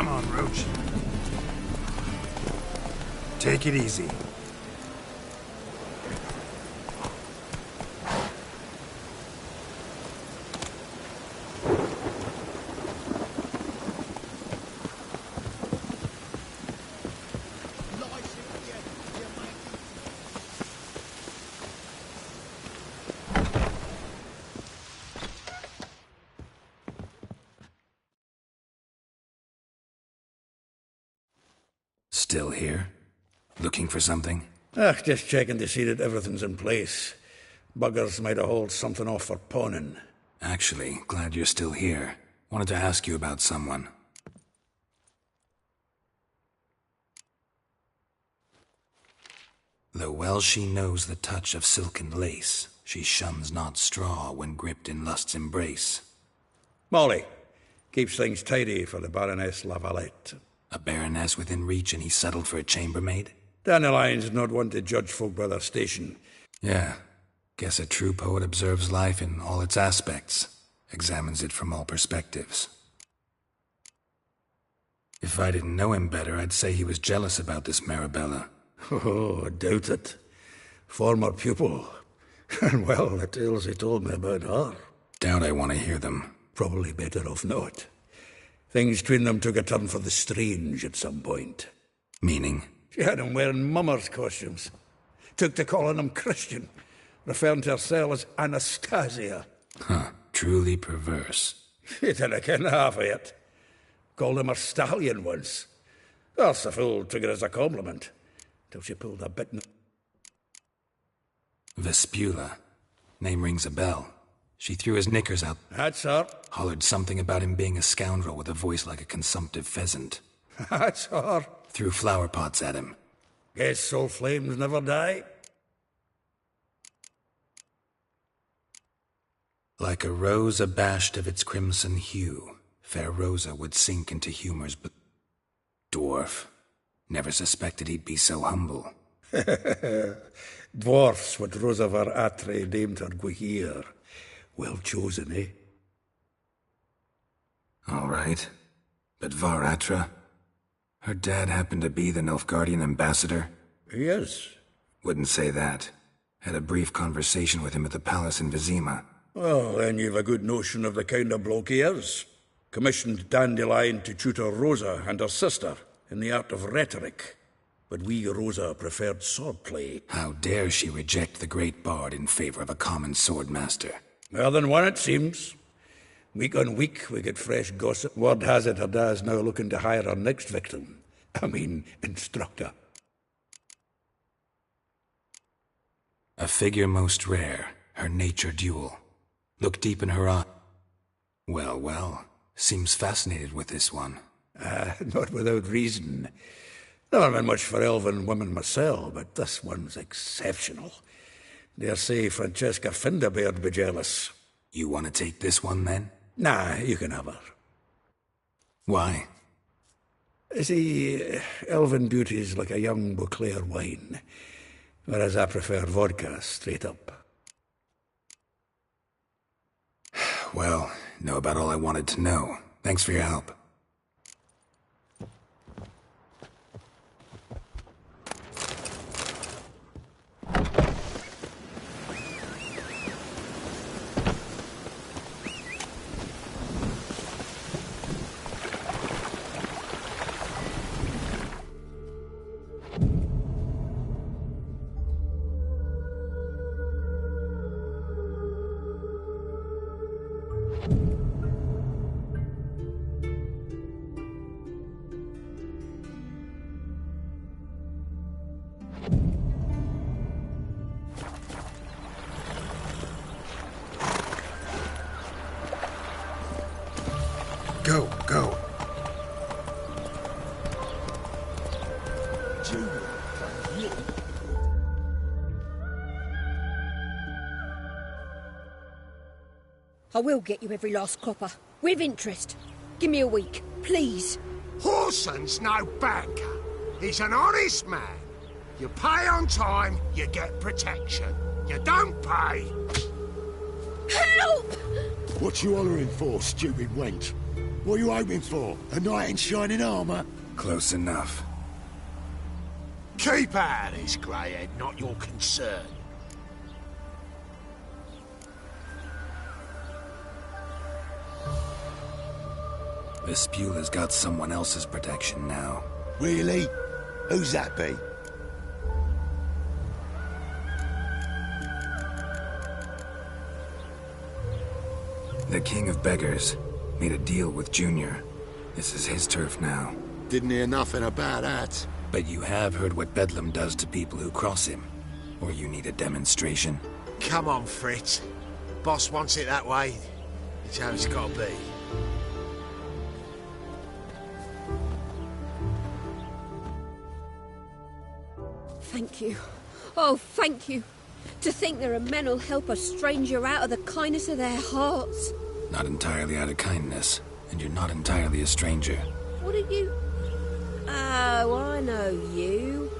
Come on, Roach. Take it easy. Still here? Looking for something? Just checking to see that everything's in place. Buggers might have hauled something off for pawning. Actually, glad you're still here. Wanted to ask you about someone. Though well she knows the touch of silken lace, she shuns not straw when gripped in lust's embrace. Molly. Keeps things tidy for the Baroness Lavalette. A baroness within reach and he settled for a chambermaid? Dandelion's not one to judge folk by their station. Yeah. Guess a true poet observes life in all its aspects, examines it from all perspectives. If I didn't know him better, I'd say he was jealous about this Marabella. Oh, I doubt it. Former pupil. And well, the tales he told me about her. Doubt I want to hear them. Probably better off not. Things between them took a turn for the strange at some point. Meaning? She had him wearing mummers' costumes. Took to calling him Christian, referring to herself as Anastasia. Huh, truly perverse. She didn't ken half of it. Called him a stallion once. Else the fool took it as a compliment, till she pulled a bit. Vespula. Name rings a bell. She threw his knickers out. That's her. Hollered something about him being a scoundrel with a voice like a consumptive pheasant. That's her. Threw flower pots at him. Guess soul flames never die. Like a rose abashed of its crimson hue, fair Rosa would sink into humor's dwarf. Never suspected he'd be so humble. Dwarfs what Rosa var Atre named her Guihir. Well chosen, eh? All right. But Varatra? Her dad happened to be the Nilfgaardian ambassador? He is. Wouldn't say that. Had a brief conversation with him at the palace in Vizima. Well, then you've a good notion of the kind of bloke he is. Commissioned Dandelion to tutor Rosa and her sister in the art of rhetoric. But we, Rosa, preferred swordplay. How dare she reject the great bard in favor of a common swordmaster? More than one, it seems. Week on week, we get fresh gossip. Word has it her dad's now looking to hire our next victim. Instructor. A figure most rare, her nature dual. Look deep in her eye. Well, well, seems fascinated with this one. Not without reason. Never been much for elven women myself, but this one's exceptional. Dare say Francesca Finderbeard be jealous. You want to take this one, then? Nah, you can have her. Why? See, elven beauty's like a young Beauclair wine, whereas I prefer vodka straight up. Well, know about all I wanted to know. Thanks for your help. Go, go. I will get you every last copper, with interest. Give me a week, please. Horson's no banker. He's an honest man. You pay on time, you get protection. You don't pay... Help! What you hollering for, stupid wench? What are you hoping for? A knight in shining armour? Close enough. Keep out of this, greyhead, not your concern. This Spewler's got someone else's protection now. Really? Who's that be? The King of Beggars made a deal with Junior. This is his turf now. Didn't hear nothing about that. But you have heard what Bedlam does to people who cross him. Or you need a demonstration. Come on, Fritz. Boss wants it that way. It's how it's gotta be. Thank you. Oh, thank you. To think there are men who'll help a stranger out of the kindness of their hearts. Not entirely out of kindness, and you're not entirely a stranger. What are you? Oh, I know you.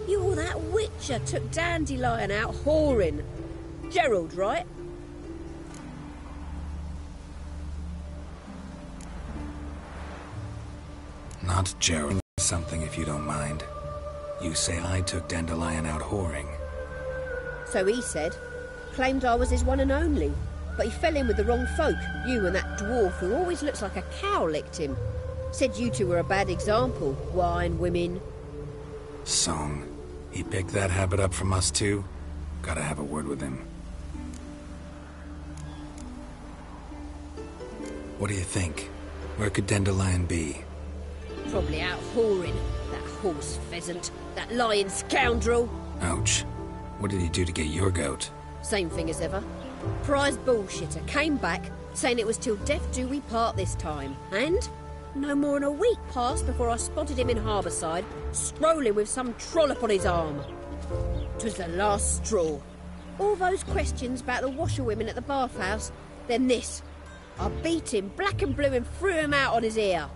You're that witcher took Dandelion out whoring. Gerald, right? Not Gerald. Something if you don't mind. You say I took Dandelion out whoring. So he said. Claimed I was his one and only. But he fell in with the wrong folk. You and that dwarf who always looks like a cow licked him. Said you two were a bad example. Wine, women. Song. He picked that habit up from us too? Gotta have a word with him. What do you think? Where could Dandelion be? Probably out whoring. That horse pheasant. That lying scoundrel. Ouch. What did he do to get your goat? Same thing as ever. Prize bullshitter came back, saying it was till death do we part this time. And no more than a week passed before I spotted him in Harbourside, strolling with some trollop on his arm. 'Twas the last straw. All those questions about the washerwomen at the bathhouse, then this. I beat him black and blue and threw him out on his ear.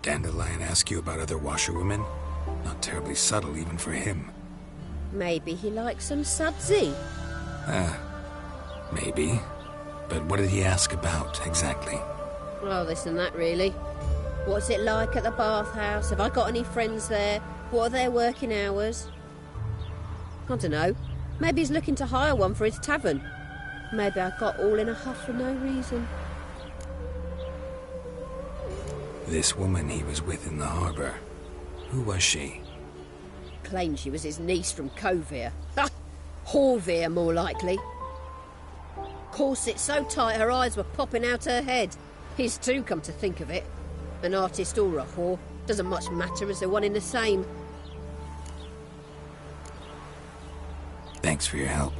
Dandelion ask you about other washerwomen? Not terribly subtle even for him. Maybe he likes some sudsy. Maybe. But what did he ask about, exactly? Oh, this and that, really. What's it like at the bathhouse? Have I got any friends there? What are their working hours? I don't know. Maybe he's looking to hire one for his tavern. Maybe I got all in a huff for no reason. This woman he was with in the harbour. Who was she? Claimed she was his niece from Covere. Ha! Horvere, more likely. Corset so tight her eyes were popping out her head. His too, come to think of it. An artist or a whore. Doesn't much matter as they're one in the same. Thanks for your help.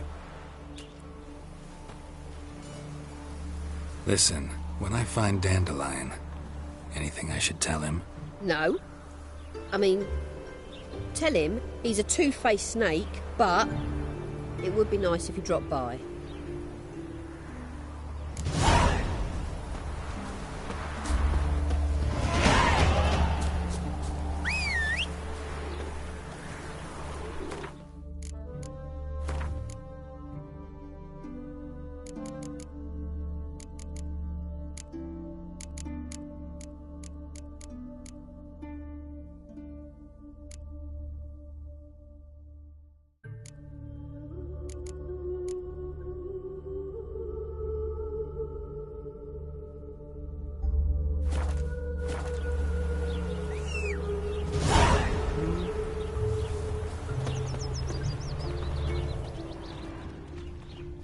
Listen, when I find Dandelion, anything I should tell him? No. I mean, tell him he's a two-faced snake, but it would be nice if he dropped by.